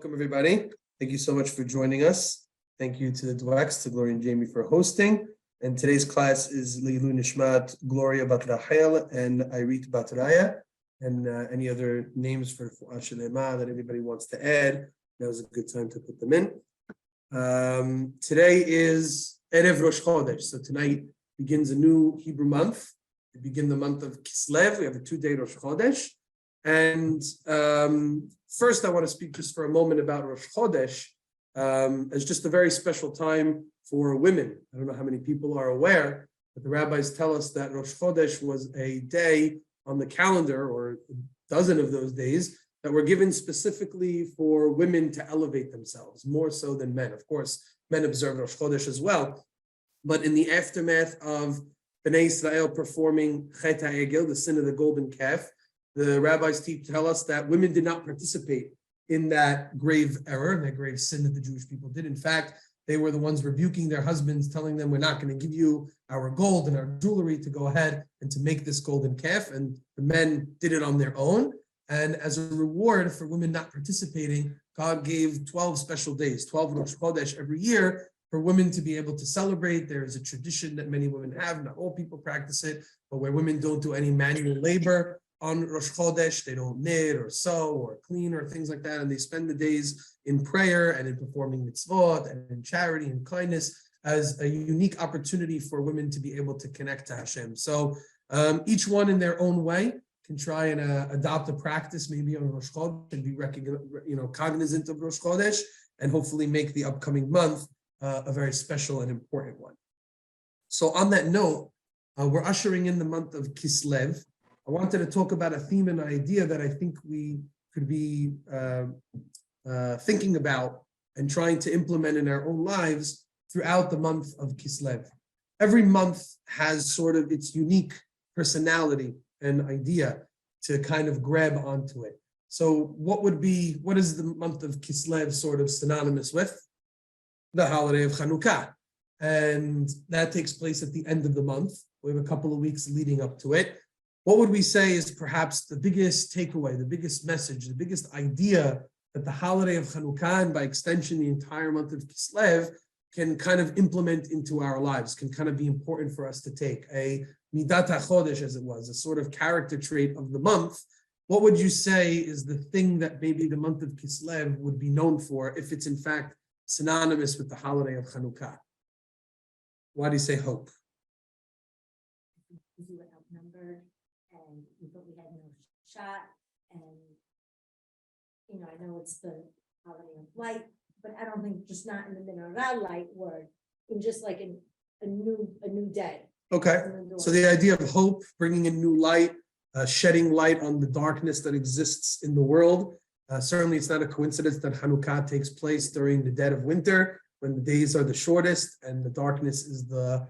Welcome, everybody. Thank you so much for joining us. Thank you to the Dwex, to Gloria and Jamie for hosting. And today's class is Leilu Nishmat, Gloria Bat Rachel, and Irit Bat Raya, and any other names for Fu'ad Shalema that anybody wants to add. That was a good time to put them in. Today is Erev Rosh Chodesh. So tonight begins a new Hebrew month. We begin the month of Kislev. We have a 2-day Rosh Chodesh. And first, I want to speak just for a moment about Rosh Chodesh as just a very special time for women. I don't know how many people are aware, but the rabbis tell us that Rosh Chodesh was a day on the calendar, or a dozen of those days, that were given specifically for women to elevate themselves, more so than men. Of course, men observe Rosh Chodesh as well, but in the aftermath of Bnei Israel performing Chet HaEgel, the sin of the golden calf, the rabbis tell us that women did not participate in that grave error, that grave sin that the Jewish people did. In fact, they were the ones rebuking their husbands, telling them, we're not going to give you our gold and our jewelry to go ahead and to make this golden calf. And the men did it on their own. And as a reward for women not participating, God gave 12 special days, 12 Rosh Chodesh every year, for women to be able to celebrate. There is a tradition that many women have, not all people practice it, but where women don't do any manual labor on Rosh Chodesh, they don't knit or sew or clean or things like that, and they spend the days in prayer and in performing mitzvot and in charity and kindness as a unique opportunity for women to be able to connect to Hashem. So each one in their own way can try and adopt a practice maybe on Rosh Chodesh and be cognizant of Rosh Chodesh, and hopefully make the upcoming month a very special and important one. So on that note, we're ushering in the month of Kislev. I wanted to talk about a theme and idea that I think we could be thinking about and trying to implement in our own lives throughout the month of Kislev. Every month has sort of its unique personality and idea to kind of grab onto it. So what is the month of Kislev sort of synonymous with? The holiday of Chanukah. And that takes place at the end of the month. We have a couple of weeks leading up to it. What would we say is perhaps the biggest takeaway, the biggest message, the biggest idea that the holiday of Chanukah, and by extension the entire month of Kislev, can kind of implement into our lives, can kind of be important for us to take? A midat hachodesh, as it was, a sort of character trait of the month. What would you say is the thing that maybe the month of Kislev would be known for, if it's in fact synonymous with the holiday of Chanukah? Why do you say hope? We were outnumbered, and we thought we had no shot. And I know it's the holiday of light, but I don't think just not in the menorah light word, in just like a new day. Okay, so the idea of hope, bringing in new light, shedding light on the darkness that exists in the world. Certainly, it's not a coincidence that Hanukkah takes place during the dead of winter, when the days are the shortest and the darkness is the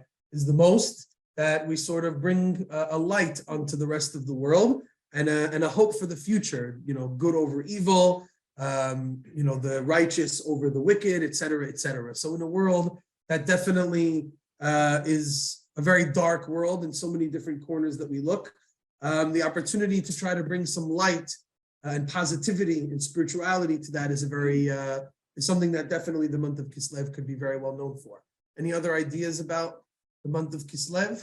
most. That we sort of bring a light onto the rest of the world, and a hope for the future. Good over evil. The righteous over the wicked, etc., etc. So in a world that definitely is a very dark world in so many different corners that we look, the opportunity to try to bring some light and positivity and spirituality to that is is something that definitely the month of Kislev could be very well known for. Any other ideas about the month of Kislev?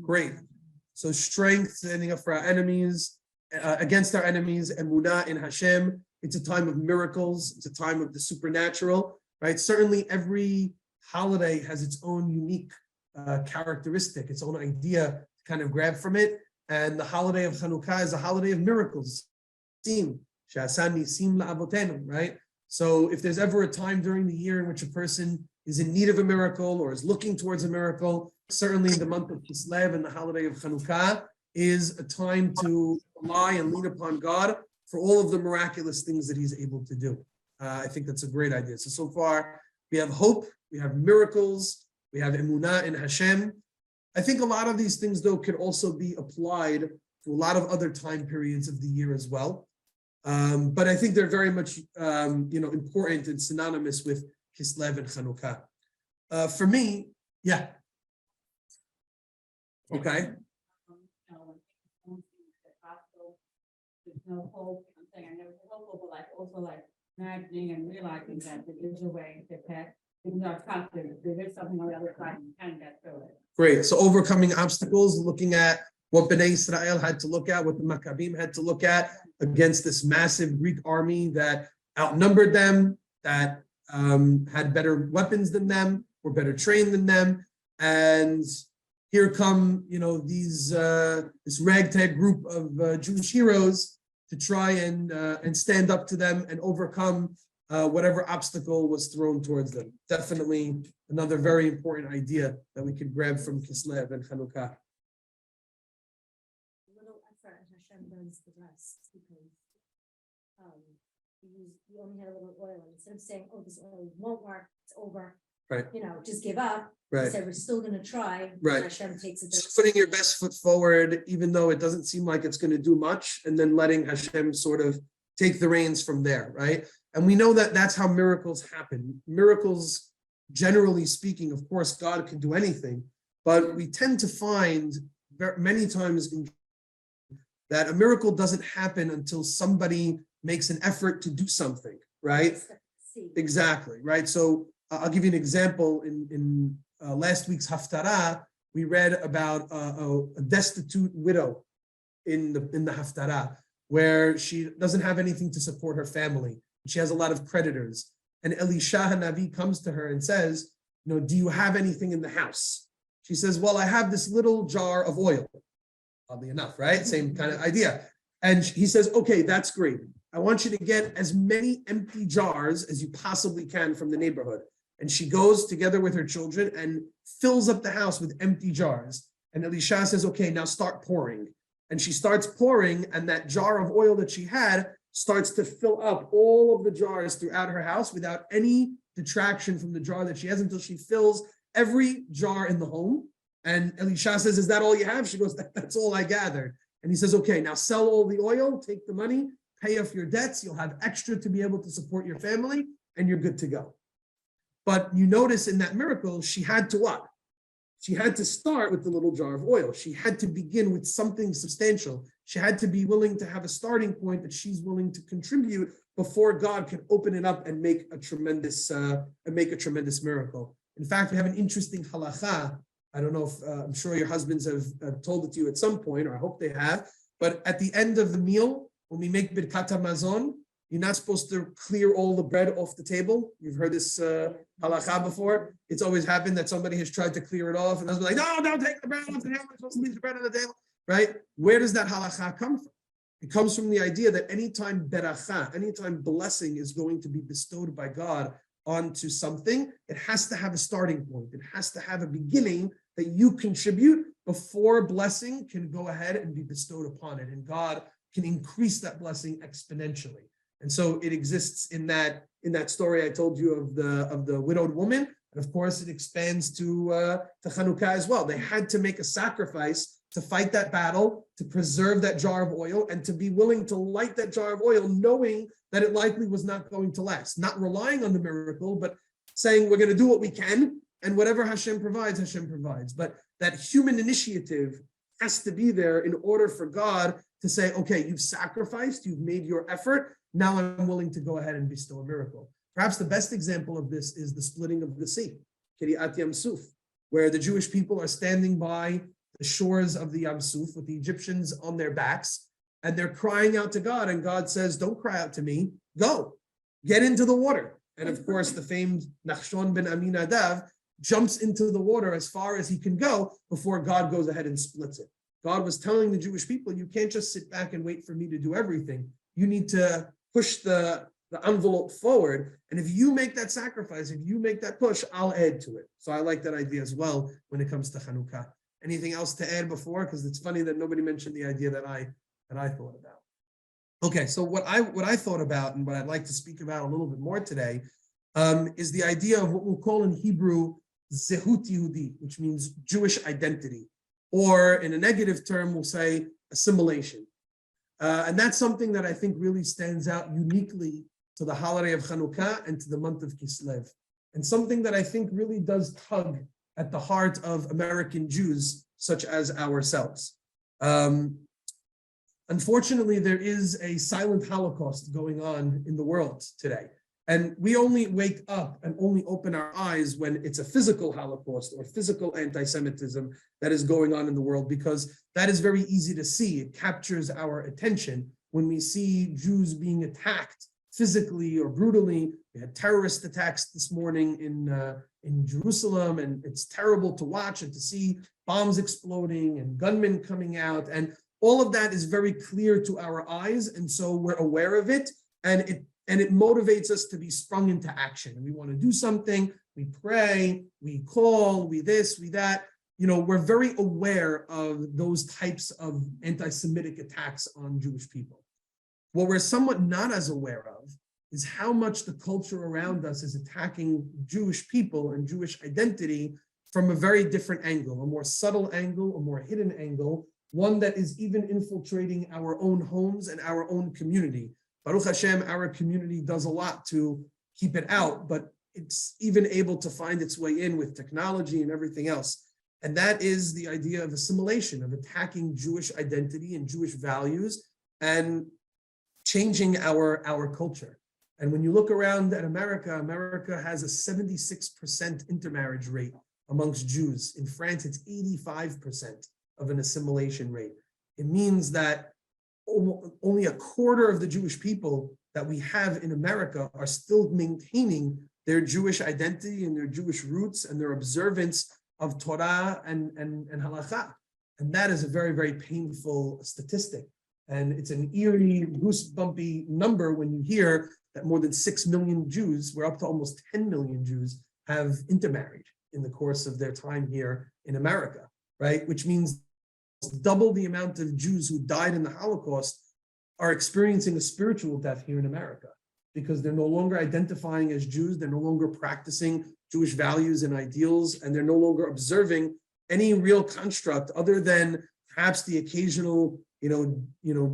Great. So strength, standing up for our enemies, against our enemies, emunah in Hashem. It's a time of miracles. It's a time of the supernatural, right? Certainly every holiday has its own unique characteristic, its own idea to kind of grab from it. And the holiday of Chanukah is a holiday of miracles. Right? So if there's ever a time during the year in which a person is in need of a miracle or is looking towards a miracle, certainly the month of Kislev and the holiday of Chanukah is a time to rely and lean upon God for all of the miraculous things that he's able to do. I think that's a great idea. So far, we have hope, we have miracles, we have emunah in Hashem. I think a lot of these things, though, could also be applied to a lot of other time periods of the year as well. But I think they're very much, important and synonymous with Kislev and Chanukah. For me, yeah. Okay. no hope. I'm saying I never feel hopeful, but like also like imagining and realizing that there is a way to pass. Even though it's confident, there is something on the other side and you can get through it. Great. So overcoming obstacles, looking at what Bnei Israel had to look at, what the Maccabim had to look at against this massive Greek army that outnumbered them, that had better weapons than them, were better trained than them. And here come, these this ragtag group of Jewish heroes to try and stand up to them and overcome whatever obstacle was thrown towards them. Definitely another very important idea that we could grab from Kislev and Chanukah. Little effort, Hashem does the rest because you only had a little oil, and instead of saying, "Oh, this oil won't work, it's over," Right. Just give up. Right. Said we're still going to try. Right. Hashem takes it. Just putting your best foot forward, even though it doesn't seem like it's going to do much, and then letting Hashem sort of take the reins from there, right? And we know that that's how miracles happen. Miracles, generally speaking, of course, God can do anything, but we tend to find many times that a miracle doesn't happen until somebody makes an effort to do something, right? Exactly, right? So I'll give you an example. In last week's Haftarah, we read about a destitute widow in the Haftarah, where she doesn't have anything to support her family. She has a lot of creditors. And Elisha Hanavi comes to her and says, do you have anything in the house? She says, well, I have this little jar of oil. Oddly enough, right? Same kind of idea. And he says, okay, that's great. I want you to get as many empty jars as you possibly can from the neighborhood. And she goes together with her children and fills up the house with empty jars. And Elisha says, okay, now start pouring. And she starts pouring, and that jar of oil that she had starts to fill up all of the jars throughout her house without any detraction from the jar that she has, until she fills every jar in the home. And Elisha says, is that all you have? She goes, that's all I gathered. And he says, okay, now sell all the oil, take the money, pay off your debts. You'll have extra to be able to support your family, and you're good to go. But you notice in that miracle, she had to what? She had to start with the little jar of oil. She had to begin with something substantial. She had to be willing to have a starting point that she's willing to contribute before God can open it up and make a tremendous miracle. In fact, we have an interesting halacha. I don't know if I'm sure your husbands have told it to you at some point, or I hope they have. But at the end of the meal, when we make birkat hamazon, you're not supposed to clear all the bread off the table. You've heard this halakha before. It's always happened that somebody has tried to clear it off, and the husband's like, no, don't take the bread off the table. You're supposed to leave the bread on the table, right? Where does that halakha come from? It comes from the idea that anytime beracha, anytime blessing is going to be bestowed by God onto something, it has to have a starting point. It has to have a beginning that you contribute before blessing can go ahead and be bestowed upon it. And God can increase that blessing exponentially. And so it exists in that story I told you of the widowed woman. And of course, it expands to Chanukah as well. They had to make a sacrifice to fight that battle, to preserve that jar of oil, and to be willing to light that jar of oil, knowing that it likely was not going to last. Not relying on the miracle, but saying we're going to do what we can, and whatever Hashem provides, Hashem provides. But that human initiative has to be there in order for God to say, okay, you've sacrificed, you've made your effort, now I'm willing to go ahead and bestow a miracle. Perhaps the best example of this is the splitting of the sea, Kiryat Yam Suf, where the Jewish people are standing by the shores of the Yam Suf with the Egyptians on their backs, and they're crying out to God, and God says, don't cry out to me, go, get into the water. And of course, the famed Nachshon ben Aminadav jumps into the water as far as he can go before God goes ahead and splits it. God was telling the Jewish people, you can't just sit back and wait for me to do everything. You need to push the envelope forward. And if you make that sacrifice, if you make that push, I'll add to it. So I like that idea as well when it comes to Chanukah. Anything else to add before? Because it's funny that nobody mentioned the idea that I thought about. Okay, so what I thought about and what I'd like to speak about a little bit more today is the idea of what we'll call in Hebrew Zehut Yehudi, which means Jewish identity. Or in a negative term, we'll say assimilation. And that's something that I think really stands out uniquely to the holiday of Chanukah and to the month of Kislev. And something that I think really does tug at the heart of American Jews, such as ourselves. unfortunately, there is a silent Holocaust going on in the world today. And we only wake up and only open our eyes when it's a physical Holocaust or physical anti-Semitism that is going on in the world, because that is very easy to see. It captures our attention when we see Jews being attacked physically or brutally. We had terrorist attacks this morning in Jerusalem, and it's terrible to watch and to see bombs exploding and gunmen coming out. And all of that is very clear to our eyes. And so we're aware of it, and it motivates us to be sprung into action. And we want to do something, we pray, we call, we this, we that. We're very aware of those types of anti-Semitic attacks on Jewish people. What we're somewhat not as aware of is how much the culture around us is attacking Jewish people and Jewish identity from a very different angle, a more subtle angle, a more hidden angle, one that is even infiltrating our own homes and our own community. Baruch Hashem, our community does a lot to keep it out, but it's even able to find its way in with technology and everything else. And that is the idea of assimilation, of attacking Jewish identity and Jewish values and changing our culture. And when you look around at America, America has a 76% intermarriage rate amongst Jews. In France, it's 85% of an assimilation rate. It means that only a quarter of the Jewish people that we have in America are still maintaining their Jewish identity and their Jewish roots and their observance of Torah and halakha. And that is a very, very painful statistic. And it's an eerie, goosebumpy number when you hear that more than 6 million Jews, we're up to almost 10 million Jews, have intermarried in the course of their time here in America, right? Which means double the amount of Jews who died in the Holocaust are experiencing a spiritual death here in America, because they're no longer identifying as Jews, they're no longer practicing Jewish values and ideals, and they're no longer observing any real construct other than perhaps the occasional,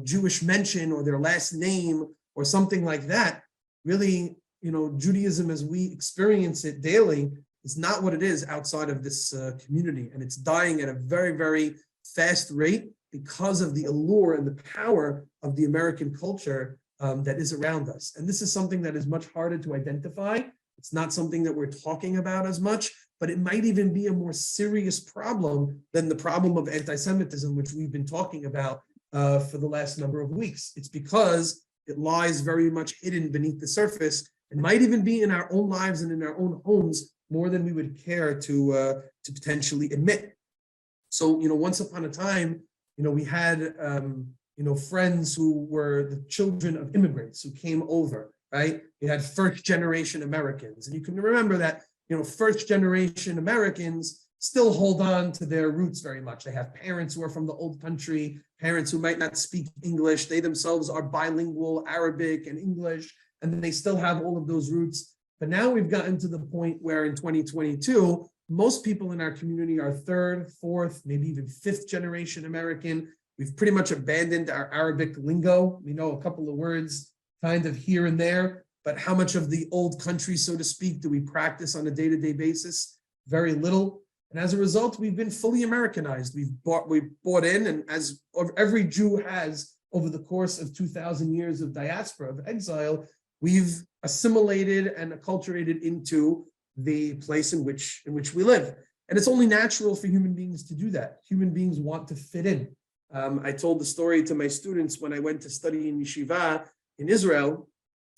Jewish mention or their last name or something like that. Really, Judaism as we experience it daily is not what it is outside of this community, and it's dying at a very, very fast rate because of the allure and the power of the American culture that is around us. And this is something that is much harder to identify. It's not something that we're talking about as much, but it might even be a more serious problem than the problem of anti-Semitism, which we've been talking about for the last number of weeks. It's because it lies very much hidden beneath the surface and might even be in our own lives and in our own homes more than we would care to potentially admit. So, once upon a time, we had, friends who were the children of immigrants who came over, right? You had first generation Americans. And you can remember that, first generation Americans still hold on to their roots very much. They have parents who are from the old country, parents who might not speak English. They themselves are bilingual, Arabic and English, and they still have all of those roots. But now we've gotten to the point where in 2022, most people in our community are third, fourth, maybe even fifth generation American. We've pretty much abandoned our Arabic lingo. We know a couple of words kind of here and there, but how much of the old country, so to speak, do we practice on a day-to-day basis? Very little. And as a result, we've been fully Americanized. We've bought in, and as every Jew has over the course of 2,000 years of diaspora, of exile, we've assimilated and acculturated into the place in which we live. And it's only natural for human beings to do that. Human beings want to fit in. I told the story to my students when I went to study in yeshiva in Israel.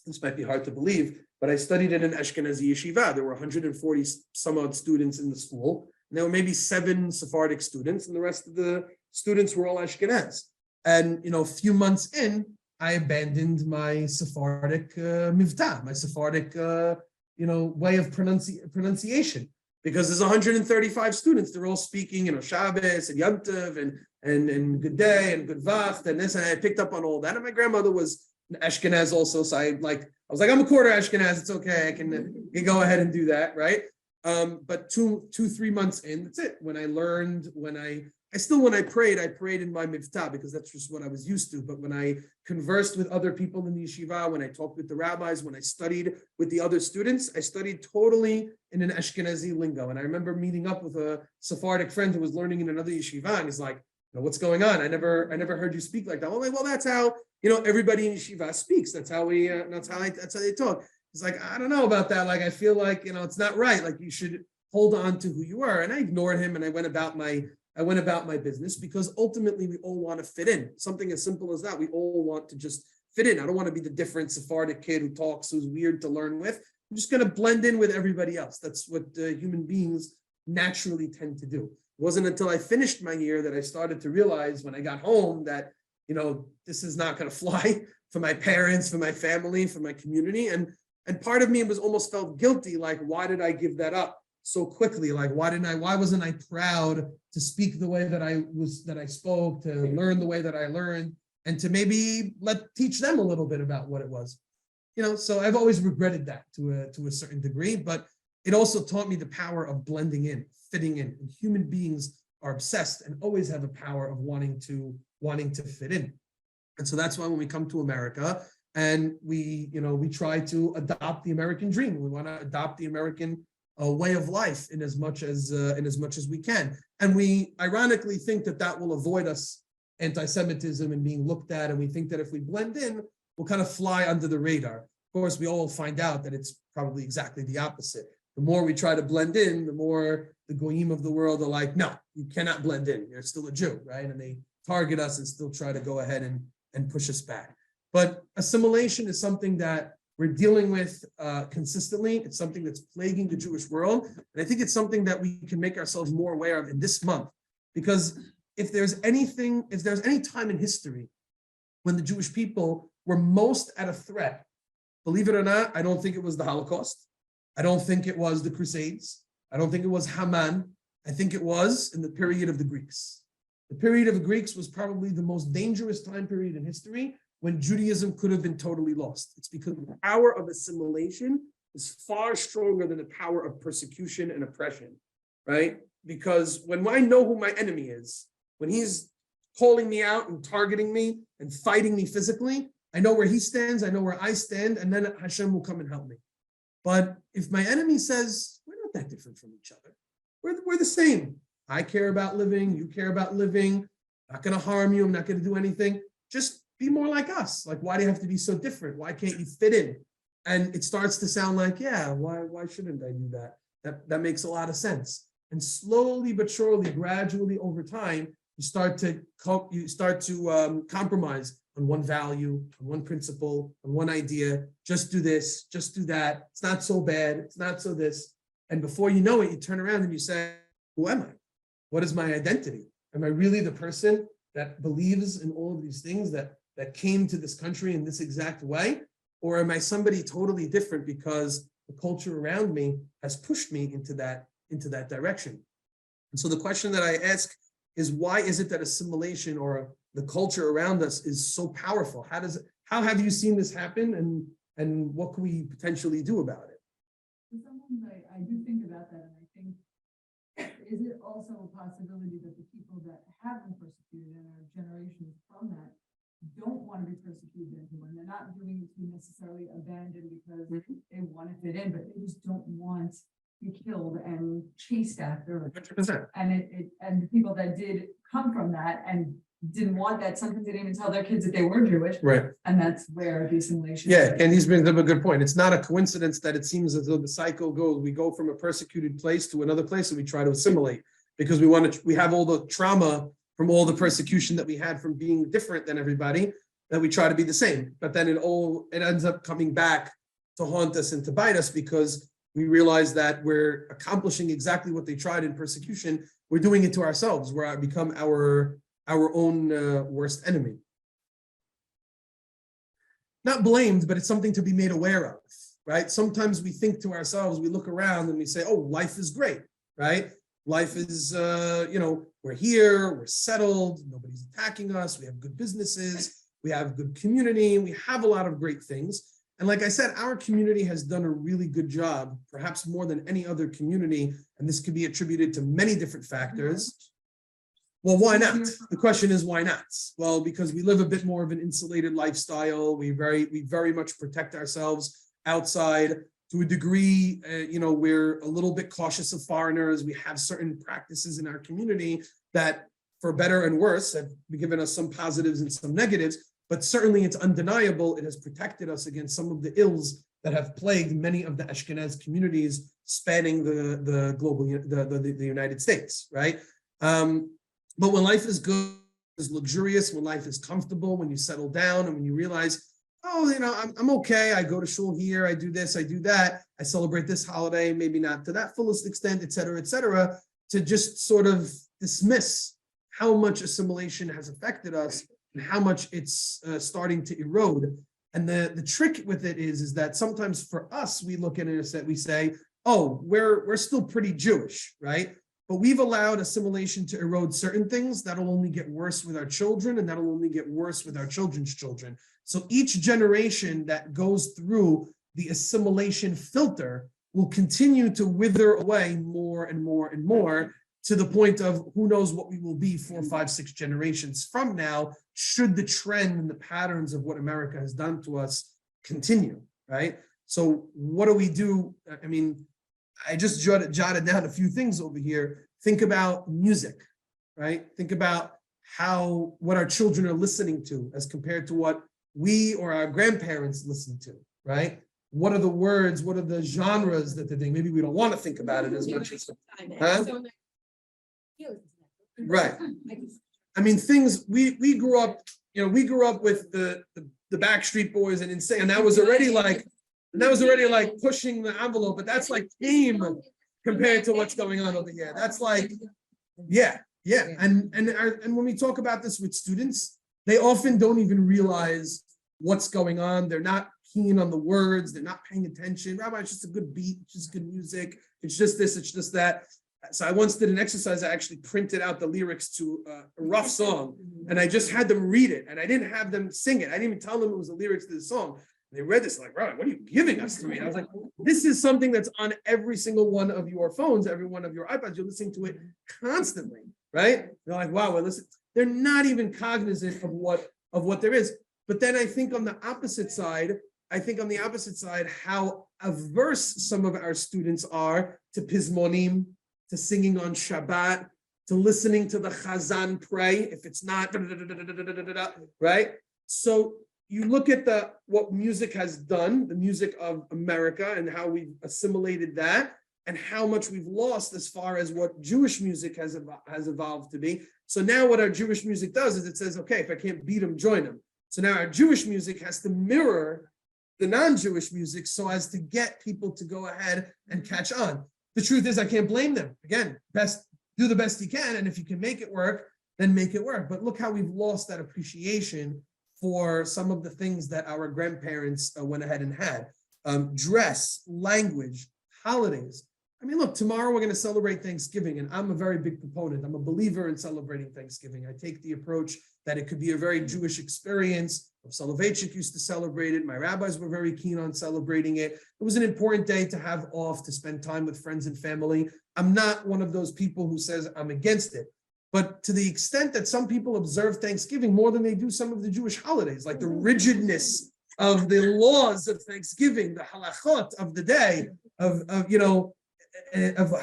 This might be hard to believe, but I studied in an Ashkenazi yeshiva. There were 140 some odd students in the school. And there were maybe 7 Sephardic students, and the rest of the students were all Ashkenaz. And, a few months in, I abandoned my Sephardic mivtah, my Sephardic way of pronunciation, because there's 135 students. They're all speaking, Shabbos and Yom Tov and Good Day and Good Vacht and this, and I picked up on all that. And my grandmother was Ashkenaz also, so I was like, I'm a quarter Ashkenaz. It's okay. I can go ahead and do that, right? But 2-3 months in, that's it. When I learned, when I prayed in my mivtah because that's just what I was used to. But when I conversed with other people in the yeshiva, when I talked with the rabbis, when I studied with the other students, I studied totally in an Ashkenazi lingo. And I remember meeting up with a Sephardic friend who was learning in another yeshiva, and he's like, what's going on? I never heard you speak like that. I'm like, well, that's how, everybody in yeshiva speaks. That's how that's how they talk. It's like, I don't know about that. Like, I feel like, it's not right. Like, you should hold on to who you are. And I ignored him and I went about my business, because ultimately we all want to fit in. Something as simple as that. We all want to just fit in. I don't want to be the different Sephardic kid who talks, who's weird to learn with. I'm just going to blend in with everybody else. That's what human beings naturally tend to do. It wasn't until I finished my year that I started to realize when I got home that, this is not going to fly for my parents, for my family, for my community. And part of me was almost felt guilty. Like, why did I give that up so quickly? Like, why wasn't I proud to speak the way that I spoke, to learn the way that I learned, and to maybe teach them a little bit about what it was. So I've always regretted that to a certain degree, but it also taught me the power of blending in, fitting in. And human beings are obsessed and always have a power of wanting to fit in. And so that's why when we come to America and we try to adopt the American dream, we want to adopt the American way of life in as much as we can. And we ironically think that will avoid us anti-Semitism and being looked at. And we think that if we blend in, we'll kind of fly under the radar. Of course, we all find out that it's probably exactly the opposite. The more we try to blend in, the more the goyim of the world are like, no, you cannot blend in. You're still a Jew, right? And they target us and still try to go ahead and push us back. But assimilation is something that we're dealing with consistently. It's something that's plaguing the Jewish world. And I think it's something that we can make ourselves more aware of in this month. Because if there's any time in history when the Jewish people were most at a threat, believe it or not, I don't think it was the Holocaust. I don't think it was the Crusades. I don't think it was Haman. I think it was in the period of the Greeks. The period of the Greeks was probably the most dangerous time period in history when Judaism could have been totally lost. It's because the power of assimilation is far stronger than the power of persecution and oppression, right? Because when I know who my enemy is, when he's calling me out and targeting me and fighting me physically, I know where he stands, I know where I stand, and then Hashem will come and help me. But if my enemy says, we're not that different from each other, we're the same. I care about living, you care about living, I'm not going to harm you, I'm not going to do anything. Just be more like us. Like, why do you have to be so different? Why can't you fit in? And it starts to sound like, yeah, why shouldn't I do that? That makes a lot of sense. And slowly but surely, gradually over time, you start to compromise on one value, on one principle, on one idea. Just do this, just do that. It's not so bad. It's not so this. And before you know it, you turn around and you say, who am I? What is my identity? Am I really the person that believes in all of these things that came to this country in this exact way? Or am I somebody totally different because the culture around me has pushed me into that direction? And so the question that I ask is, why is it that assimilation or the culture around us is so powerful? How have you seen this happen, and what can we potentially do about it? I do think about that, and I think, is it also a possibility that the people that have been persecuted and are generations from that don't want to be persecuted anymore? They're not doing it to be necessarily abandoned because they want to fit in, but they just don't want to be killed and chased after. 100%. And the people that did come from that and didn't want that, sometimes they didn't even tell their kids that they were Jewish. Right. And that's where the assimilation. Yeah, and he's brings up a good point. It's not a coincidence that it seems as though the cycle goes, we go from a persecuted place to another place and we try to assimilate because we have all the trauma from all the persecution that we had from being different than everybody, that we try to be the same. But then it ends up coming back to haunt us and to bite us because we realize that we're accomplishing exactly what they tried in persecution. We're doing it to ourselves. We're become our own worst enemy. Not blamed, but it's something to be made aware of, right? Sometimes we think to ourselves, we look around and we say, oh, life is great, right? Life is, we're here, we're settled, nobody's attacking us, we have good businesses, we have good community, we have a lot of great things. And like I said, our community has done a really good job, perhaps more than any other community, and this could be attributed to many different factors. Well, why not? The question is, why not? Well, because we live a bit more of an insulated lifestyle. We very much protect ourselves outside to a degree. We're a little bit cautious of foreigners. We have certain practices in our community that for better and worse, have given us some positives and some negatives, but certainly it's undeniable it has protected us against some of the ills that have plagued many of the Ashkenaz communities spanning the global, the United States, right? But when life is good, is luxurious, when life is comfortable, when you settle down and when you realize, oh, I'm okay. I go to shul here, I do this, I do that, I celebrate this holiday, maybe not to that fullest extent, et cetera, to just sort of dismiss how much assimilation has affected us and how much it's starting to erode. And the trick with it is that sometimes for us, we look at it and we say, oh, we're still pretty Jewish, right? But we've allowed assimilation to erode certain things that'll only get worse with our children, and that'll only get worse with our children's children. So each generation that goes through the assimilation filter will continue to wither away more and more and more, to the point of who knows what we will be 4, 5, 6 generations from now, should the trend and the patterns of what America has done to us continue, right? So what do we do? I mean, I just jotted down a few things over here. Think about music, right? Think about what our children are listening to as compared to what we or our grandparents listened to, right? What are the words? What are the genres that they're doing? Maybe we don't want to think about it as much as, huh? Right. I mean, things we grew up, with the Backstreet Boys and Insane, and that was already like pushing the envelope, but that's like tame compared to what's going on over here. That's like, yeah. And when we talk about this with students, they often don't even realize what's going on. They're not keen on the words. They're not paying attention. Rabbi, it's just a good beat. It's just good music. It's just this. It's just that. So I once did an exercise. I actually printed out the lyrics to a rough song, and I just had them read it, and I didn't have them sing it. I didn't even tell them it was the lyrics to the song. And they read this like, Rabbi, what are you giving us to read? I was like, this is something that's on every single one of your phones, every one of your iPads. You're listening to it constantly, right? They're like, wow, well, listen. They're not even cognizant of what there is. But then I think on the opposite side, how averse some of our students are to pizmonim, to singing on Shabbat, to listening to the Chazan pray, if it's not, right? So you look at what music has done, the music of America, and how we've assimilated that, and how much we've lost as far as what Jewish music has evolved to be. So now what our Jewish music does is it says, okay, if I can't beat them, join them. So now our Jewish music has to mirror the non-Jewish music so as to get people to go ahead and catch on. The truth is, I can't blame them. Again, do the best you can, and if you can make it work, then make it work. But look how we've lost that appreciation for some of the things that our grandparents went ahead and had. Dress, language, holidays. I mean, look, tomorrow we're going to celebrate Thanksgiving, and I'm a very big proponent. I'm a believer in celebrating Thanksgiving. I take the approach that it could be a very Jewish experience. Soloveitchik used to celebrate it. My rabbis were very keen on celebrating it. It was an important day to have off, to spend time with friends and family. I'm not one of those people who says I'm against it. But to the extent that some people observe Thanksgiving more than they do some of the Jewish holidays, like the rigidness of the laws of Thanksgiving, the halachot of the day, of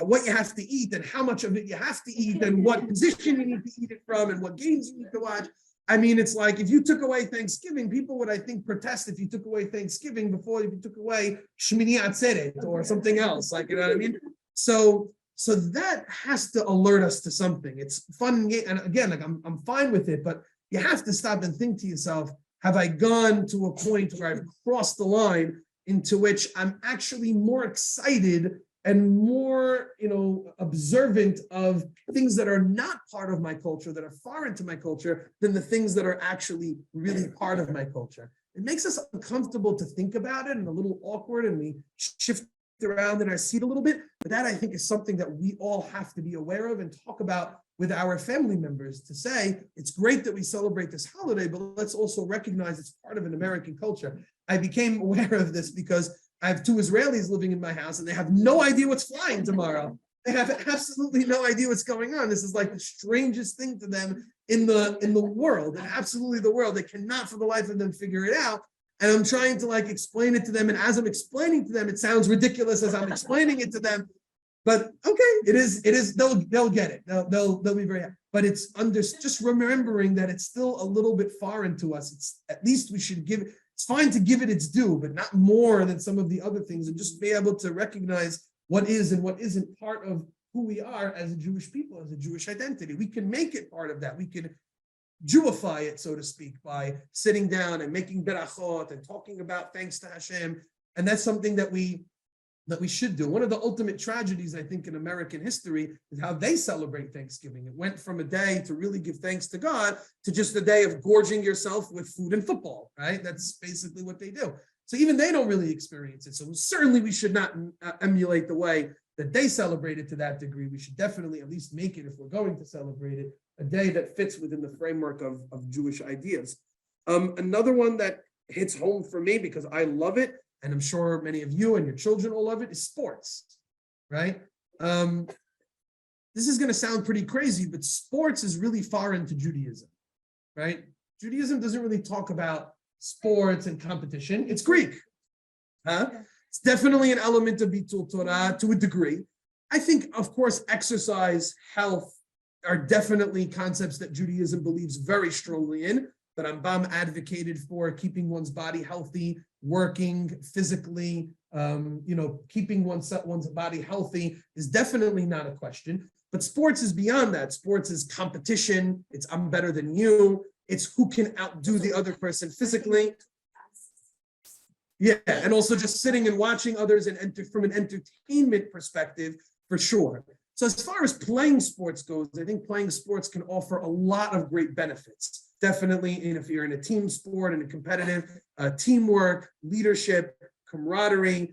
what you have to eat and how much of it you have to eat and what position you need to eat it from and what games you need to watch. I mean, it's like if you took away Thanksgiving, people would, I think, protest if you took away Thanksgiving before if you took away Shmini Atzeret or something else. Like, you know what I mean? So that has to alert us to something. It's fun, and again, like I'm fine with it, but you have to stop and think to yourself: have I gone to a point where I've crossed the line into which I'm actually more excited and more, observant of things that are not part of my culture, that are foreign to my culture, than the things that are actually really part of my culture? It makes us uncomfortable to think about it and a little awkward, and we shift around in our seat a little bit. But that, I think, is something that we all have to be aware of and talk about with our family members, to say, it's great that we celebrate this holiday, but let's also recognize it's part of an American culture. I became aware of this because I have 2 Israelis living in my house, and they have no idea what's flying tomorrow. They have absolutely no idea what's going on. This is like the strangest thing to them in the world, and absolutely the world. They cannot for the life of them figure it out. And I'm trying to explain it to them. And as I'm explaining to them, it sounds ridiculous as I'm explaining it to them. But okay, it is, they'll get it. They'll be very happy. But it's just remembering that it's still a little bit foreign to us. It's at least we should give it, it's fine to give it its due, but not more than some of the other things, and just be able to recognize what is and what isn't part of who we are as a Jewish people, as a Jewish identity. We can make it part of that. We can Jewify it, so to speak, by sitting down and making berachot and talking about thanks to Hashem. And that's something that we should do. One of the ultimate tragedies, I think, in American history is how they celebrate Thanksgiving. It went from a day to really give thanks to God to just a day of gorging yourself with food and football, right? That's basically what they do. So even they don't really experience it. So certainly we should not emulate the way that they celebrate it to that degree. We should definitely at least make it, if we're going to celebrate it, a day that fits within the framework of Jewish ideas. Another one that hits home for me because I love it, and I'm sure many of you and your children will love it, is sports, right? This is going to sound pretty crazy, but sports is really foreign to Judaism, right? Judaism doesn't really talk about sports and competition. It's Greek, huh? It's definitely an element of Bitul Torah to a degree. I think, of course, exercise, health are definitely concepts that Judaism believes very strongly in. But Rambam advocated for keeping one's body healthy, working physically, keeping one's body healthy is definitely not a question. But sports is beyond that. Sports is competition. It's I'm better than you. It's who can outdo the other person physically. Yeah, and also just sitting and watching others and from an entertainment perspective, for sure. So as far as playing sports goes, I think playing sports can offer a lot of great benefits. Definitely, if you're in a team sport and a competitive, teamwork, leadership, camaraderie,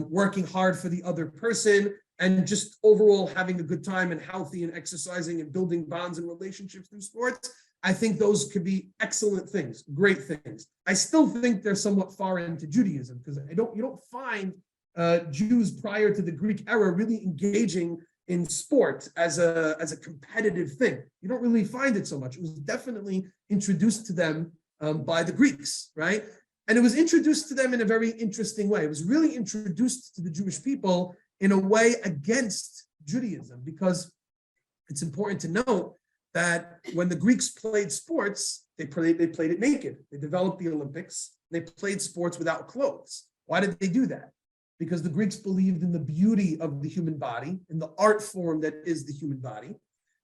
working hard for the other person, and just overall having a good time and healthy and exercising and building bonds and relationships through sports. I think those could be excellent things, great things. I still think they're somewhat foreign to Judaism because you don't find Jews prior to the Greek era really engaging in sport as a competitive thing. You don't really find it so much. It was definitely introduced to them by the Greeks, right? And it was introduced to them in a very interesting way. It was really introduced to the Jewish people in a way against Judaism, because it's important to note that when the Greeks played sports, they played it naked. They developed the Olympics. They played sports without clothes. Why did they do that? Because the Greeks believed in the beauty of the human body, in the art form that is the human body.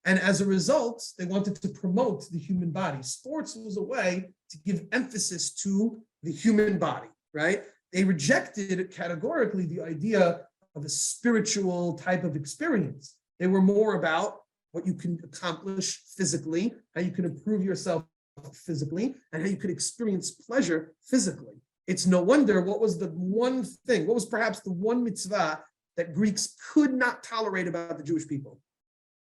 And as a result, they wanted to promote the human body. Sports was a way to give emphasis to the human body, right? They rejected categorically the idea of a spiritual type of experience. They were more about what you can accomplish physically, how you can improve yourself physically, and how you could experience pleasure physically. It's no wonder what was perhaps the one mitzvah that Greeks could not tolerate about the Jewish people?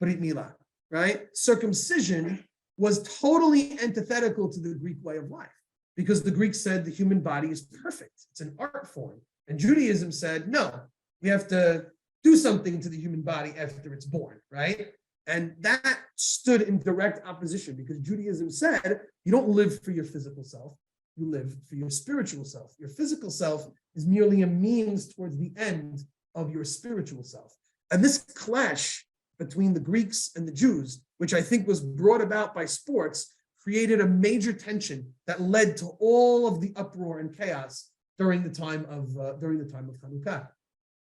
Brit Milah, right? Circumcision was totally antithetical to the Greek way of life, because the Greeks said the human body is perfect. It's an art form. And Judaism said, no, we have to do something to the human body after it's born, right? And that stood in direct opposition, because Judaism said, you don't live for your physical self. You live for your spiritual self. Your physical self is merely a means towards the end of your spiritual self. And this clash between the Greeks and the Jews, which I think was brought about by sports, created a major tension that led to all of the uproar and chaos during the time of Hanukkah.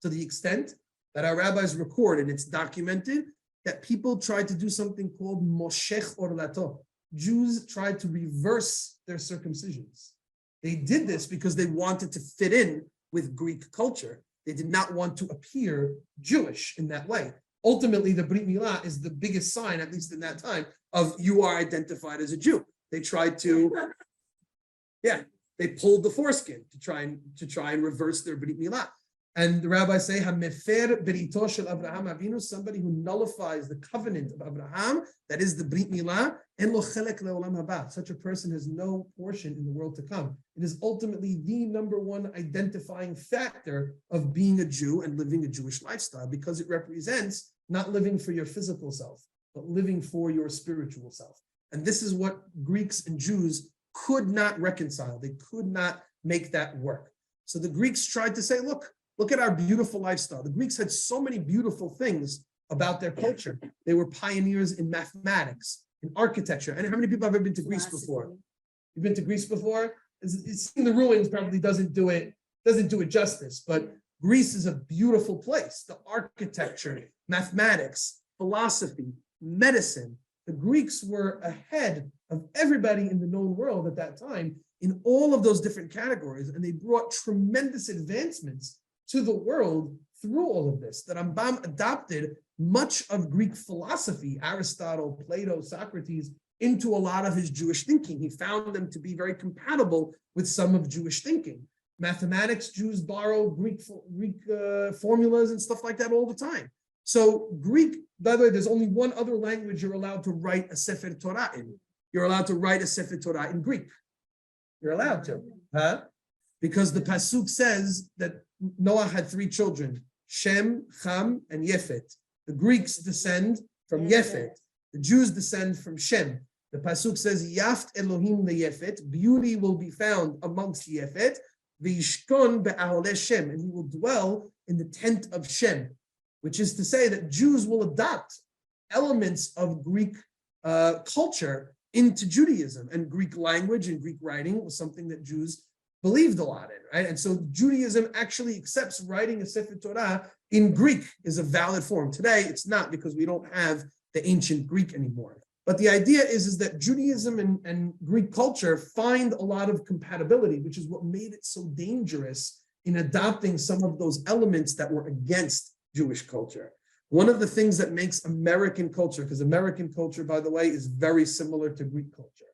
To the extent that our rabbis record, and it's documented, that people tried to do something called moshech orlato. Jews tried to reverse their circumcisions. They did this because they wanted to fit in with Greek culture. They did not want to appear Jewish in that way. Ultimately, the Brit Milah is the biggest sign, at least in that time, of you are identified as a Jew. They tried to, they pulled the foreskin to try and reverse their Brit Milah. And the rabbis say, "Hamefer berito shel Abraham Avinu," somebody who nullifies the covenant of Abraham, that is the Brit Milah, en lo chelek leolam haba. Such a person has no portion in the world to come. It is ultimately the number one identifying factor of being a Jew and living a Jewish lifestyle, because it represents not living for your physical self, but living for your spiritual self. And this is what Greeks and Jews could not reconcile. They could not make that work. So the Greeks tried to say, look, Look at our beautiful lifestyle. The Greeks had so many beautiful things about their culture. They were pioneers in mathematics, in architecture. And how many people have ever been to Greece before? You've been to Greece before? Seeing the ruins probably doesn't do it justice, but Greece is a beautiful place. The architecture, mathematics, philosophy, medicine. The Greeks were ahead of everybody in the known world at that time in all of those different categories, and they brought tremendous advancements to the world through all of this. That Rambam adopted much of Greek philosophy, Aristotle, Plato, Socrates, into a lot of his Jewish thinking. He found them to be very compatible with some of Jewish thinking. Mathematics, Jews borrow Greek formulas and stuff like that all the time. So Greek, by the way, there's only one other language you're allowed to write a Sefer Torah in. You're allowed to write a Sefer Torah in Greek. You're allowed to, huh? Because the Pasuk says that Noah had 3 children, Shem, Ham, and Yefet. The Greeks descend from Yefet. The Jews descend from Shem. The Pasuk says, Yaft Elohim leYefet, beauty will be found amongst Yefet, v'yishkon be'aholeh Shem, and he will dwell in the tent of Shem, which is to say that Jews will adopt elements of Greek culture into Judaism, and Greek language and Greek writing was something that Jews believed a lot in, right? And so Judaism actually accepts writing a Sefer Torah in Greek is a valid form. Today, it's not, because we don't have the ancient Greek anymore. But the idea is that Judaism and Greek culture find a lot of compatibility, which is what made it so dangerous in adopting some of those elements that were against Jewish culture. One of the things that makes American culture, because American culture, by the way, is very similar to Greek culture.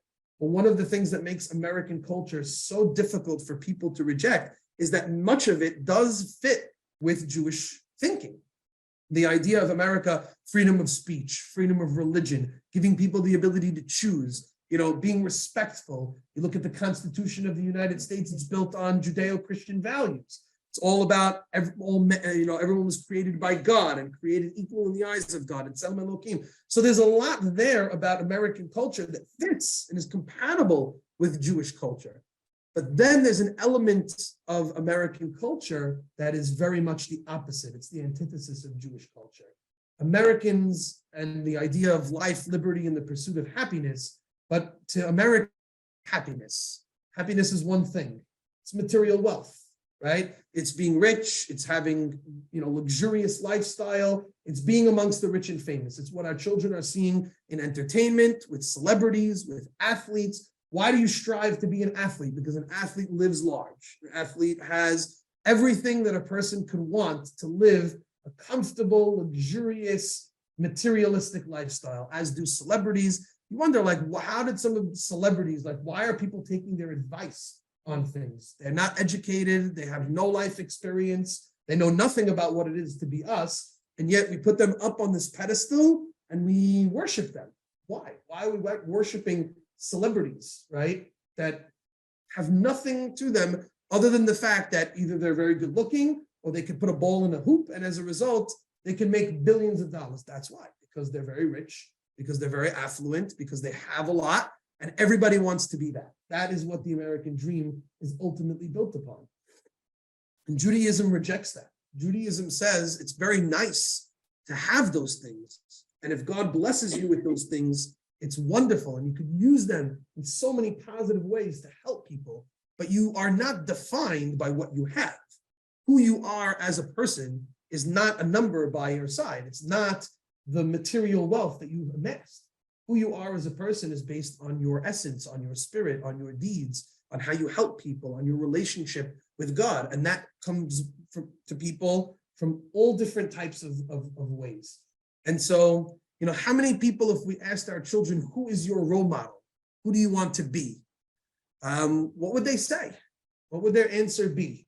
But one of the things that makes American culture so difficult for people to reject is that much of it does fit with Jewish thinking. The idea of America, freedom of speech, freedom of religion, giving people the ability to choose, being respectful. You look at the Constitution of the United States, it's built on Judeo-Christian values. It's all about, everyone was created by God and created equal in the eyes of God, and Tselem Elohim. So there's a lot there about American culture that fits and is compatible with Jewish culture. But then there's an element of American culture that is very much the opposite. It's the antithesis of Jewish culture. Americans and the idea of life, liberty, and the pursuit of happiness, but to American happiness is one thing. It's material wealth, right? It's being rich, it's having, luxurious lifestyle, it's being amongst the rich and famous. It's what our children are seeing in entertainment, with celebrities, with athletes. Why do you strive to be an athlete? Because an athlete lives large. An athlete has everything that a person could want to live a comfortable, luxurious, materialistic lifestyle, as do celebrities. You wonder, how did some of the celebrities, why are people taking their advice on things? They're not educated. They have no life experience. They know nothing about what it is to be us. And yet we put them up on this pedestal and we worship them. Why? Why are we worshiping celebrities, right? That have nothing to them other than the fact that either they're very good looking or they can put a ball in a hoop, and as a result, they can make billions of dollars. That's why, because they're very rich, because they're very affluent, because they have a lot, and everybody wants to be that. That is what the American dream is ultimately built upon. And Judaism rejects that. Judaism says it's very nice to have those things. And if God blesses you with those things, it's wonderful, and you could use them in so many positive ways to help people, but you are not defined by what you have. Who you are as a person is not a number by your side. It's not the material wealth that you've amassed. Who you are as a person is based on your essence, on your spirit, on your deeds, on how you help people, on your relationship with God. And that comes to people from all different types of ways. And so, how many people, if we asked our children, who is your role model? Who do you want to be? What would they say? What would their answer be?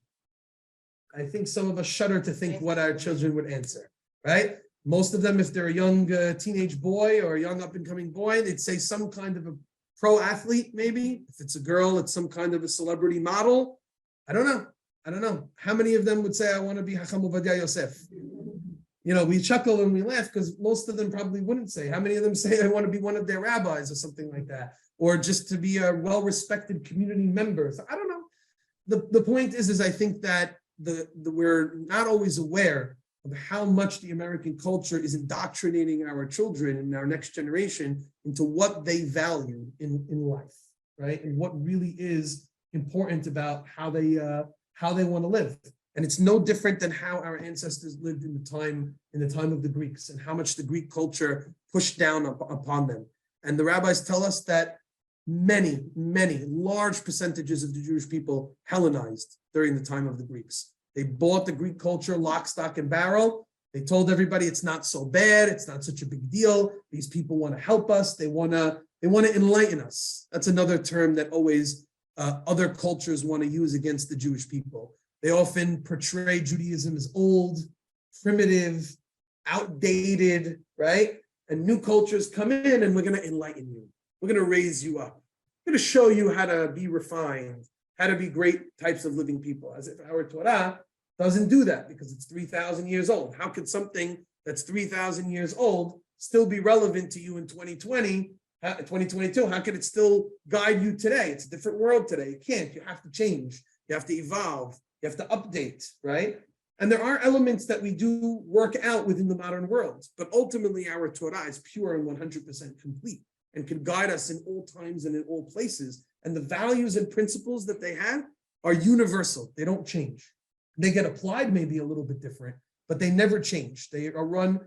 I think some of us shudder to think what our children would answer, right? Most of them, if they're a young teenage boy or a young up-and-coming boy, they'd say some kind of a pro athlete, maybe. If it's a girl, it's some kind of a celebrity model. I don't know. How many of them would say, I want to be Hacham Ovadia Yosef? We chuckle and we laugh because most of them probably wouldn't say. How many of them say I want to be one of their rabbis or something like that? Or just to be a well-respected community member? So I don't know. The point is I think that we're not always aware of how much the American culture is indoctrinating our children and our next generation into what they value in life, right? And what really is important about how they want to live. And it's no different than how our ancestors lived in the time of the Greeks, and how much the Greek culture pushed down upon them. And the rabbis tell us that many large percentages of the Jewish people Hellenized during the time of the Greeks. They bought the Greek culture lock, stock, and barrel. They told everybody it's not so bad, it's not such a big deal. These people want to help us. They want to enlighten us. That's another term that always other cultures want to use against the Jewish people. They often portray Judaism as old, primitive, outdated, right? And new cultures come in and we're going to enlighten you. We're going to raise you up. We're going to show you how to be refined, how to be great types of living people, as if our Torah doesn't do that because it's 3,000 years old. How could something that's 3,000 years old still be relevant to you in 2020, 2022? How could it still guide you today? It's a different world today. You can't. You have to change. You have to evolve. You have to update, right? And there are elements that we do work out within the modern world, but ultimately our Torah is pure and 100% complete and can guide us in all times and in all places. And the values and principles that they have are universal. They don't change. They get applied maybe a little bit different, but they never change. They are run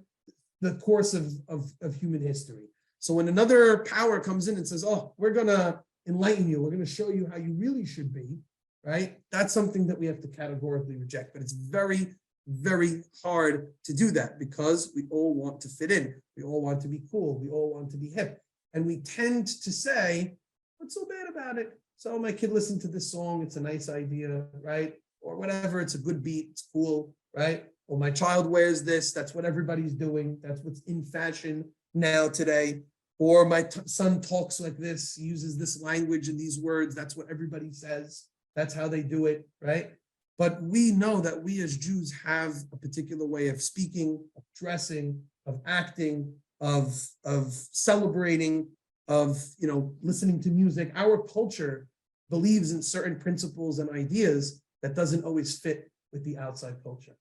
the course of human history. So when another power comes in and says, oh, we're going to enlighten you, we're going to show you how you really should be, right? That's something that we have to categorically reject. But it's very, very hard to do that because we all want to fit in. We all want to be cool. We all want to be hip. And we tend to say, what's so bad about it? So my kid listened to this song. It's a nice idea, right? Or whatever. It's a good beat. It's cool, right? Or my child wears this. That's what everybody's doing. That's what's in fashion now today. Or my son talks like this, he uses this language and these words. That's what everybody says. That's how they do it, right? But we know that we as Jews have a particular way of speaking, of dressing, of acting, of celebrating, of listening to music. Our culture believes in certain principles and ideas that doesn't always fit with the outside culture.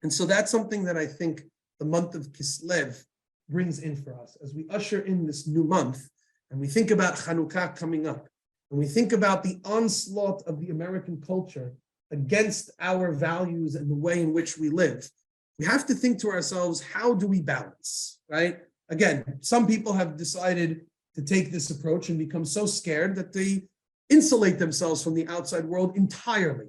And so that's something that I think the month of Kislev brings in for us as we usher in this new month and we think about Chanukah coming up. When we think about the onslaught of the American culture against our values and the way in which we live, we have to think to ourselves, how do we balance, right? Again, some people have decided to take this approach and become so scared that they insulate themselves from the outside world entirely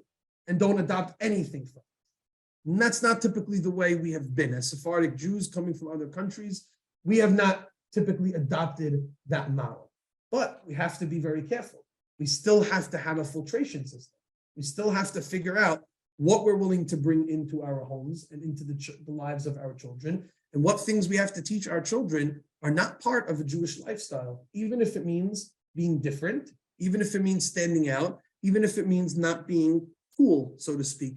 and don't adopt anything from it. And that's not typically the way we have been. As Sephardic Jews coming from other countries, we have not typically adopted that model. But we have to be very careful. We still have to have a filtration system. We still have to figure out what we're willing to bring into our homes and into the lives of our children, and what things we have to teach our children are not part of a Jewish lifestyle, even if it means being different, even if it means standing out, even if it means not being cool, so to speak.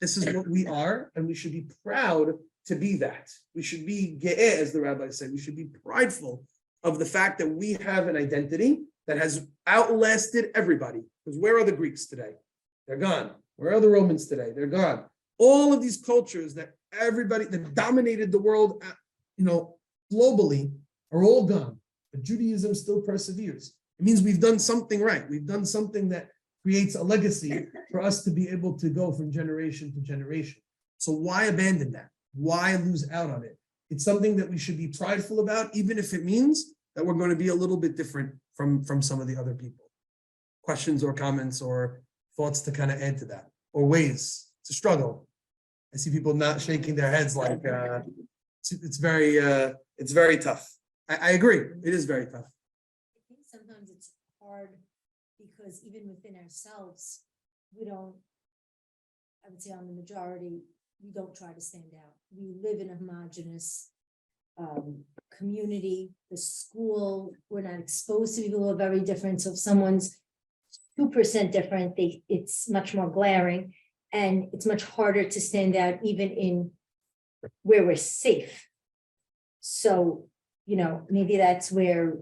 This is what we are, and we should be proud to be that. We should be ge'eh, as the rabbis say. We should be prideful of the fact that we have an identity that has outlasted everybody. Because where are the Greeks today? They're gone. Where are the Romans today? They're gone. All of these cultures that dominated the world, globally, are all gone. But Judaism still perseveres. It means we've done something right. We've done something that creates a legacy for us to be able to go from generation to generation. So why abandon that? Why lose out on it? It's something that we should be prideful about, even if it means that we're going to be a little bit different from some of the other people. Questions or comments or thoughts to kind of add to that, or ways? It's a struggle. I see people not shaking their heads like it's very tough. I agree. It is very tough. I think sometimes it's hard because even within ourselves, I would say on the majority, we don't try to stand out. We live in a homogenous community, the school, we're not exposed to people who are very different. So if someone's 2% different, it's much more glaring, and it's much harder to stand out even in where we're safe. So, maybe that's where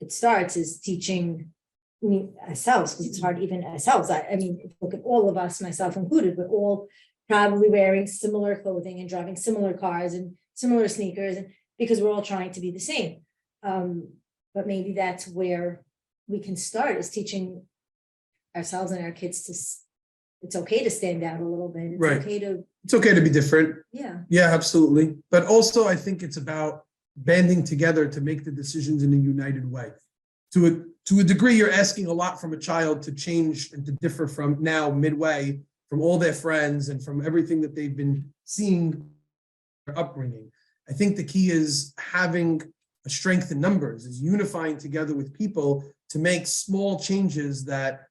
it starts, is teaching, ourselves, because it's hard even ourselves. I mean, if you look at all of us, myself included, we're all probably wearing similar clothing and driving similar cars and similar sneakers, and because we're all trying to be the same. But maybe that's where we can start, is teaching ourselves and our kids it's okay to stand out a little bit. It's Right. okay to, It's okay to be different. yeah. Yeah, absolutely. But also, I think it's about banding together to make the decisions in a united way. To a degree, you're asking a lot from a child to change and to differ from now midway from all their friends and from everything that they've been seeing their upbringing. I think the key is having a strength in numbers, is unifying together with people to make small changes that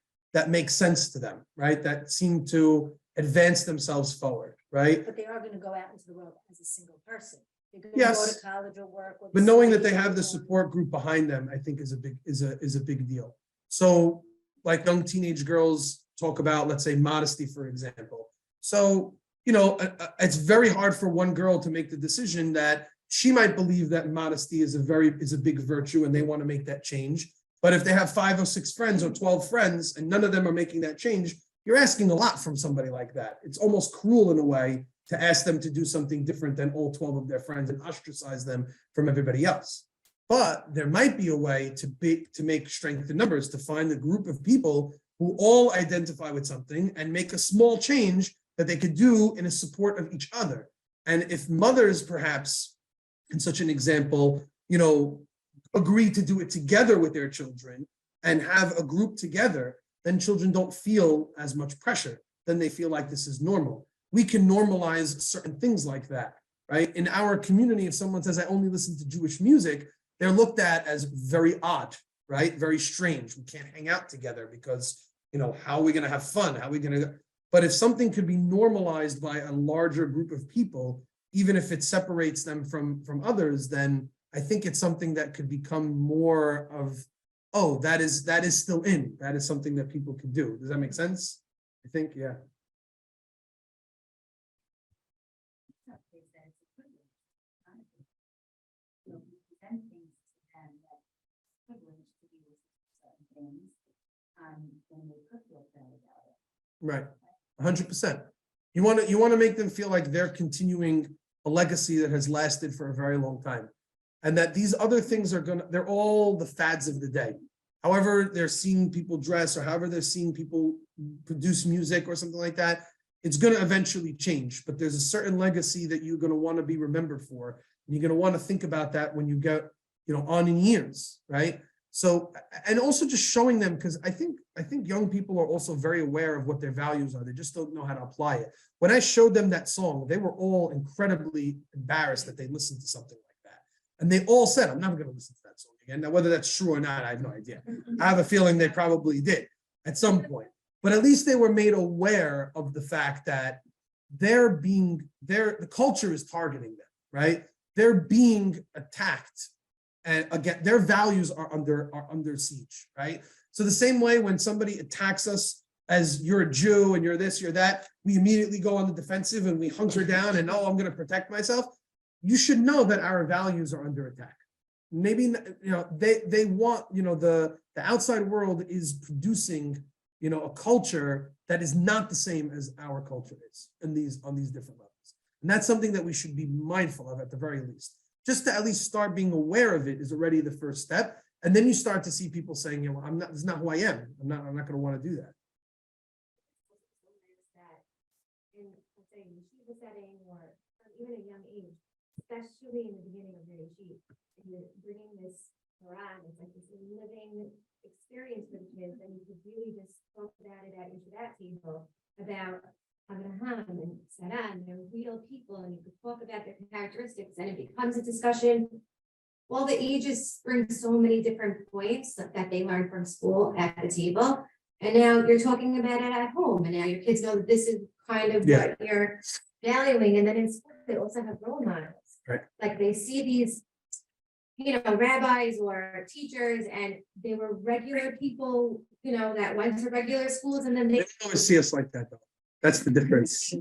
make sense to them, right? That seem to advance themselves forward, right? But they are going to go out into the world as a single person. They're going Yes. to go to college or work. Or But knowing that they study have the or- support group behind them, I think is a big deal. So like young teenage girls talk about, let's say, modesty, for example. So, it's very hard for one girl to make the decision that she might believe that modesty is a big virtue and they want to make that change. But if they have 5 or 6 friends or 12 friends and none of them are making that change, you're asking a lot from somebody like that. It's almost cruel in a way to ask them to do something different than all 12 of their friends and ostracize them from everybody else. But there might be a way to make strength in numbers, to find a group of people who all identify with something and make a small change that they could do in a support of each other. And if mothers, perhaps, in such an example, agree to do it together with their children and have a group together, then children don't feel as much pressure. Then they feel like this is normal. We can normalize certain things like that, right? In our community, if someone says, I only listen to Jewish music, they're looked at as very odd, right? Very strange. We can't hang out together because, how are we going to have fun? How are we going to? But if something could be normalized by a larger group of people, even if it separates them from others, then I think it's something that could become more of, oh, that is still in. That is something that people could do. Does that make sense? I think, yeah. Right, 100%. You want to make them feel like they're continuing a legacy that has lasted for a very long time, and that these other things they're all the fads of the day. However they're seeing people dress, or however they're seeing people produce music or something like that, it's going to eventually change. But there's a certain legacy that you're going to want to be remembered for, and you're going to want to think about that when you get, on in years, right? So, and also just showing them, because I think young people are also very aware of what their values are. They just don't know how to apply it. When I showed them that song, they were all incredibly embarrassed that they listened to something like that. And they all said, I'm never going to listen to that song again. Now, whether that's true or not, I have no idea. I have a feeling they probably did at some point. But at least they were made aware of the fact that the culture is targeting them, right? They're being attacked. And again, their values are under siege, right? So the same way when somebody attacks us as you're a Jew and you're this, you're that, we immediately go on the defensive and we hunker down and, I'm going to protect myself. You should know that our values are under attack. Maybe, they want, the outside world is producing, a culture that is not the same as our culture is on these different levels. And that's something that we should be mindful of at the very least. Just to at least start being aware of it is already the first step. And then you start to see people saying, this is not who I am. I'm not going to want to do that. In, let's say, in yeshiva setting or even at a young age, especially in the beginning of your yeshiva, you're bringing this Quran, it's like this living experience for the kids, and you could really just talk about it at your that table about Abraham and Sarah, and they're real people, and you could talk about their characteristics, and it becomes a discussion. All the ages bring so many different points that they learn from school at the table, and now you're talking about it at home, and now your kids know that this is kind of what you're valuing, and then in school they also have role models. Right. Like they see these, rabbis or teachers, and they were regular people, that went to regular schools, and then they don't always see us like that, though. That's the difference.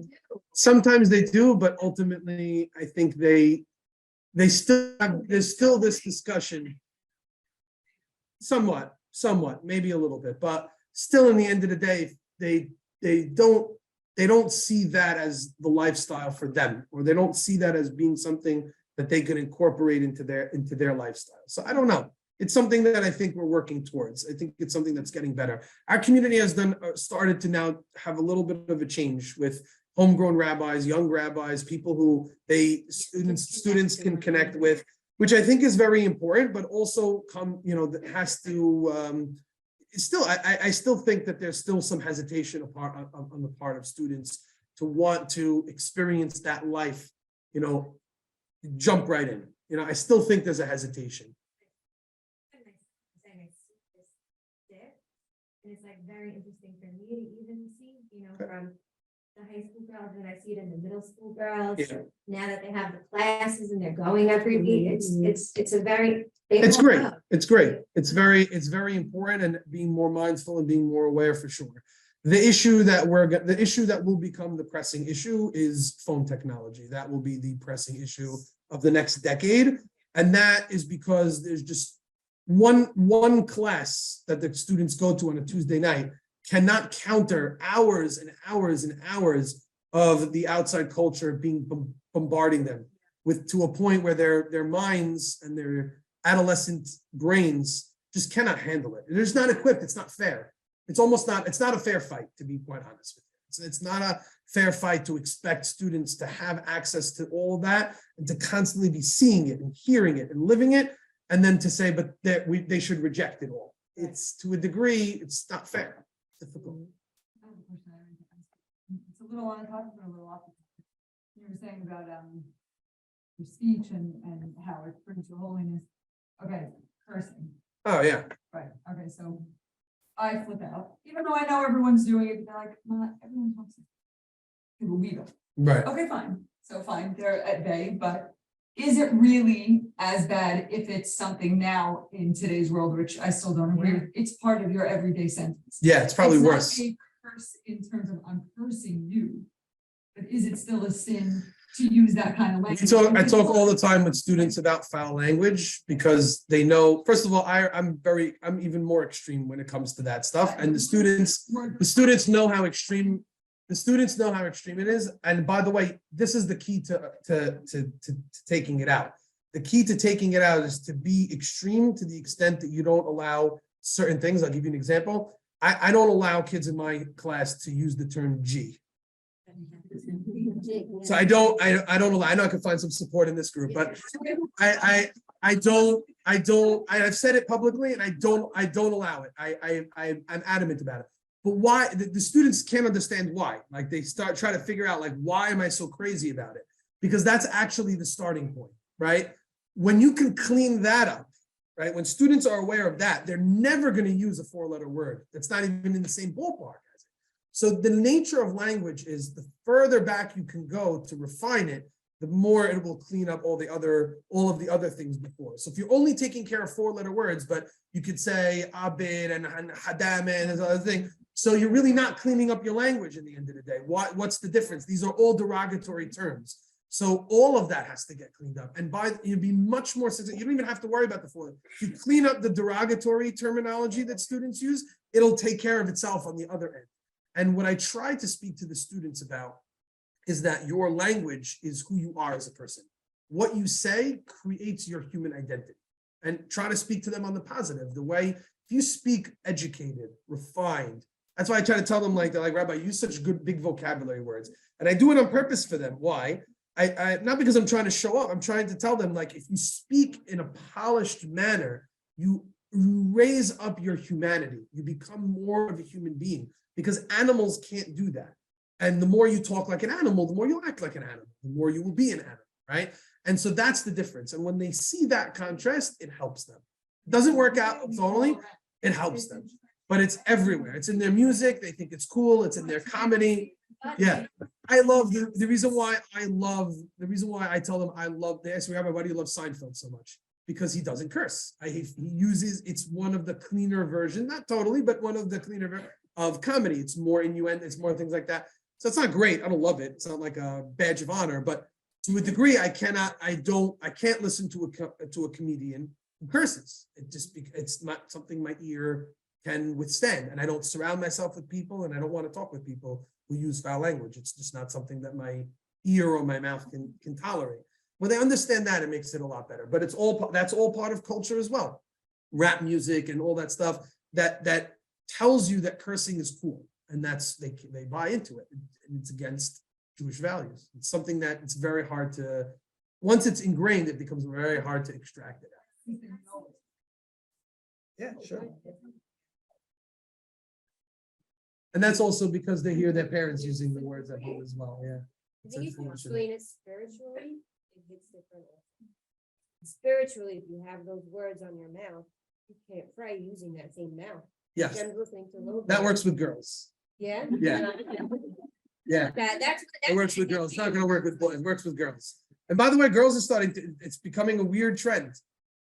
Sometimes they do, but ultimately, I think there's still this discussion, somewhat. somewhat, maybe a little bit, but still in the end of the day, they don't see that as the lifestyle for them, or they don't see that as being something that they could incorporate into their lifestyle. So I don't know. It's something that I think we're working towards. I think it's something that's getting better. Our community has started to now have a little bit of a change with homegrown rabbis, young rabbis, people who students can connect with, which I think is very important, but also that has to still, I still think that there's still some hesitation on the part of students to want to experience that life, jump right in. I still think there's a hesitation. And it's like very interesting for me to even see, from the high school girls, and I see it in the middle school girls. Yeah. Now that they have the classes and they're going every week, it's a very. It's great. It's great. It's very important, and being more mindful and being more aware for sure. The issue that will become the pressing issue is phone technology. That will be the pressing issue of the next decade. And that is because there's just one class that the students go to on a Tuesday night cannot counter hours and hours and hours of the outside culture being bombarding them to a point where their minds and their adolescent brains just cannot handle it. They're just not equipped. It's not fair. It's not a fair fight, to be quite honest with you. It's not a fair fight to expect students to have access to all of that and to constantly be seeing it and hearing it and living it, and then to say, but they should reject it all. It's, to a degree, it's not fair. It's difficult. I have a question I need to ask. It's a little on topic, but a little off the topic. You were saying about your speech and how it brings you holiness. Okay, cursing. Oh yeah. Right. Okay, so I flip out, even though I know everyone's doing it. They're like, not everyone talks. People we don't. Right. Okay, fine. So fine, they're at bay, but is it really as bad if it's something now in today's world, which I still don't agree with? It's part of your everyday sentence. Yeah, it's probably It's not worse. a curse in terms of I'm cursing you, but is it still a sin to use that kind of language? I talk all the time with students about foul language because they know, first of all, I'm even more extreme when it comes to that stuff. And the students know how extreme it is. And by the way, this is the key to taking it out. The key to taking it out is to be extreme to the extent that you don't allow certain things. I'll give you an example. I don't allow kids in my class to use the term G. So I don't allow. I know I can find some support in this group, but I've said it publicly, and I don't allow it. I'm adamant about it. But why? The students can't understand why. Like they try to figure out, like, why am I so crazy about it? Because that's actually the starting point, right? When you can clean that up, right? When students are aware of that, they're never going to use a 4-letter word that's not even in the same ballpark as it. So the nature of language is the further back you can go to refine it, the more it will clean up all of the other things before. So if you're only taking care of 4-letter words, but you could say Abot and Hadam and other thing, so you're really not cleaning up your language in the end of the day. What's the difference? These are all derogatory terms. So all of that has to get cleaned up. And you'd be much more sensitive. You don't even have to worry about the 4-letter. If you clean up the derogatory terminology that students use, it'll take care of itself on the other end. And what I try to speak to the students about is that your language is who you are as a person. What you say creates your human identity. And try to speak to them on the positive. The way, if you speak educated, refined, that's why I try to tell them, they're like, Rabbi, use such good big vocabulary words. And I do it on purpose for them. Why? I not because I'm trying to show up. I'm trying to tell them, if you speak in a polished manner, you raise up your humanity. You become more of a human being, because animals can't do that. And the more you talk like an animal, the more you'll act like an animal, the more you will be an animal, right? And so that's the difference. And when they see that contrast, it helps them. It doesn't work out totally, it helps them. But it's everywhere. It's in their music. They think it's cool. It's in their comedy. Yeah. I love the reason why I tell them they ask me, Rabbi, why do you love Seinfeld so much? Because he doesn't curse. It's one of the cleaner version, not totally, but one of the cleaner of comedy. It's more innuendo, it's more things like that. So it's not great. I don't love it. It's not like a badge of honor, but to a degree, I can't listen to a comedian curses. It's not something my ear can withstand. And I don't surround myself with people, and I don't want to talk with people who use foul language. It's just not something that my ear or my mouth can tolerate. When they understand that, it makes it a lot better. But that's all part of culture as well. Rap music and all that stuff that tells you that cursing is cool, and they buy into it, and it's against Jewish values. It's something that it's very hard to, once it's ingrained, it becomes very hard to extract it out. Yeah, sure. And that's also because they hear their parents using the words at home as well. Yeah. I think if you explain it spiritually, it hits different. Spiritually, if you have those words on your mouth, you can't pray using that same mouth. Yes. That That works with girls. Yeah. Yeah. Yeah. That's It works with girls. It's not going to work with boys. It works with girls. And by the way, girls are it's becoming a weird trend.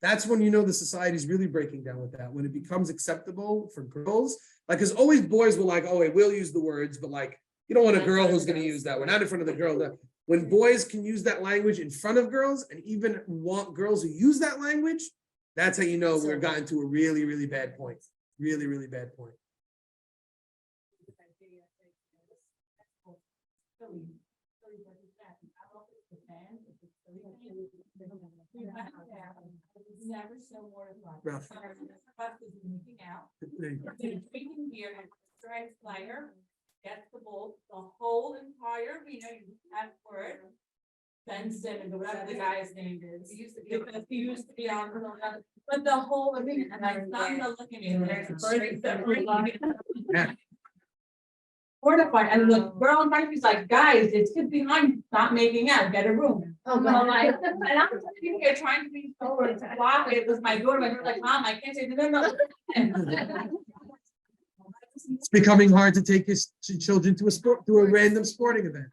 That's when you know the society is really breaking down with that. When it becomes acceptable for girls, like, because always boys were like, oh, we'll use the words, but like, you don't want a girl who's going to use that. We're not in front of the girl. When boys can use that language in front of girls and even want girls who use that language, that's how you know we're gotten to a really, really bad point. Really, really bad point. Never so mortified. Rough. Moving out. Speaking here, strike player, gets the ball, the whole entire arena, you have word. Ben Simmons, or whatever the guy's name is, he used to be on, but the whole arena, and my son will look at me, and there's a bird that mortified, and the girl in front of me's like, guys, it's kids behind you, stop making out, get a room. Oh, And I'm like, and I'm sitting here trying to be forward to block it, was my daughter, like, Mom, I can't say, no. It's becoming hard to take his children to a random sporting event.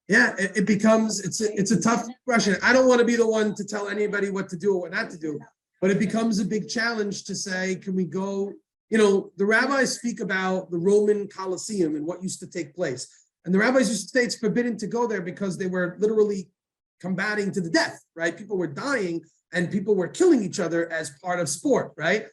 Yeah, it becomes, it's a tough question. I don't want to be the one to tell anybody what to do or what not to do, but it becomes a big challenge to say, can we go, the rabbis speak about the Roman Colosseum and what used to take place. And the rabbis used to say it's forbidden to go there because they were literally combating to the death, right? People were dying and people were killing each other as part of sport, right?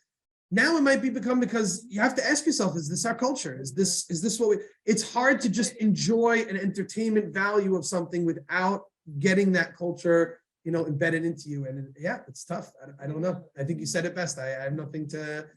Now it might become because you have to ask yourself, is this our culture? Is this what it's hard to just enjoy an entertainment value of something without getting that culture, embedded into you. And yeah, it's tough. I don't know. I think you said it best. I have nothing to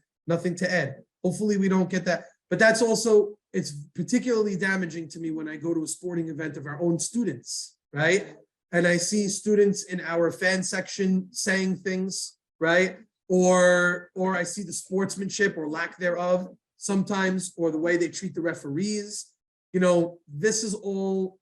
add. Hopefully we don't get that. But that's also, it's particularly damaging to me when I go to a sporting event of our own students, right? And I see students in our fan section saying things, right? Or I see the sportsmanship or lack thereof sometimes, or the way they treat the referees. This is all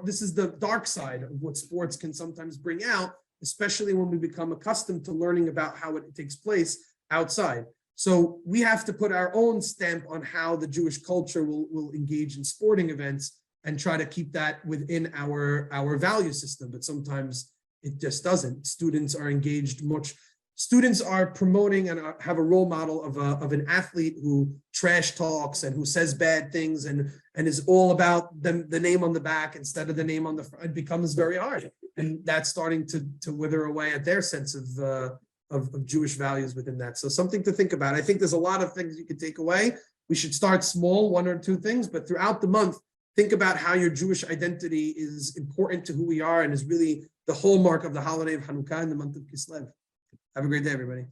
this is the dark side of what sports can sometimes bring out, especially when we become accustomed to learning about how it takes place outside. So we have to put our own stamp on how the Jewish culture will engage in sporting events and try to keep that within our value system. But sometimes it just doesn't. Students are engaged much. Students are promoting and have a role model of an athlete who trash talks and who says bad things and is all about the name on the back instead of the name on the front. It becomes very hard. And that's starting to wither away at their sense of Jewish values within that. So something to think about. I think there's a lot of things you can take away. We should start small, 1 or 2 things, but throughout the month, think about how your Jewish identity is important to who we are and is really the hallmark of the holiday of Hanukkah in the month of Kislev. Have a great day, everybody.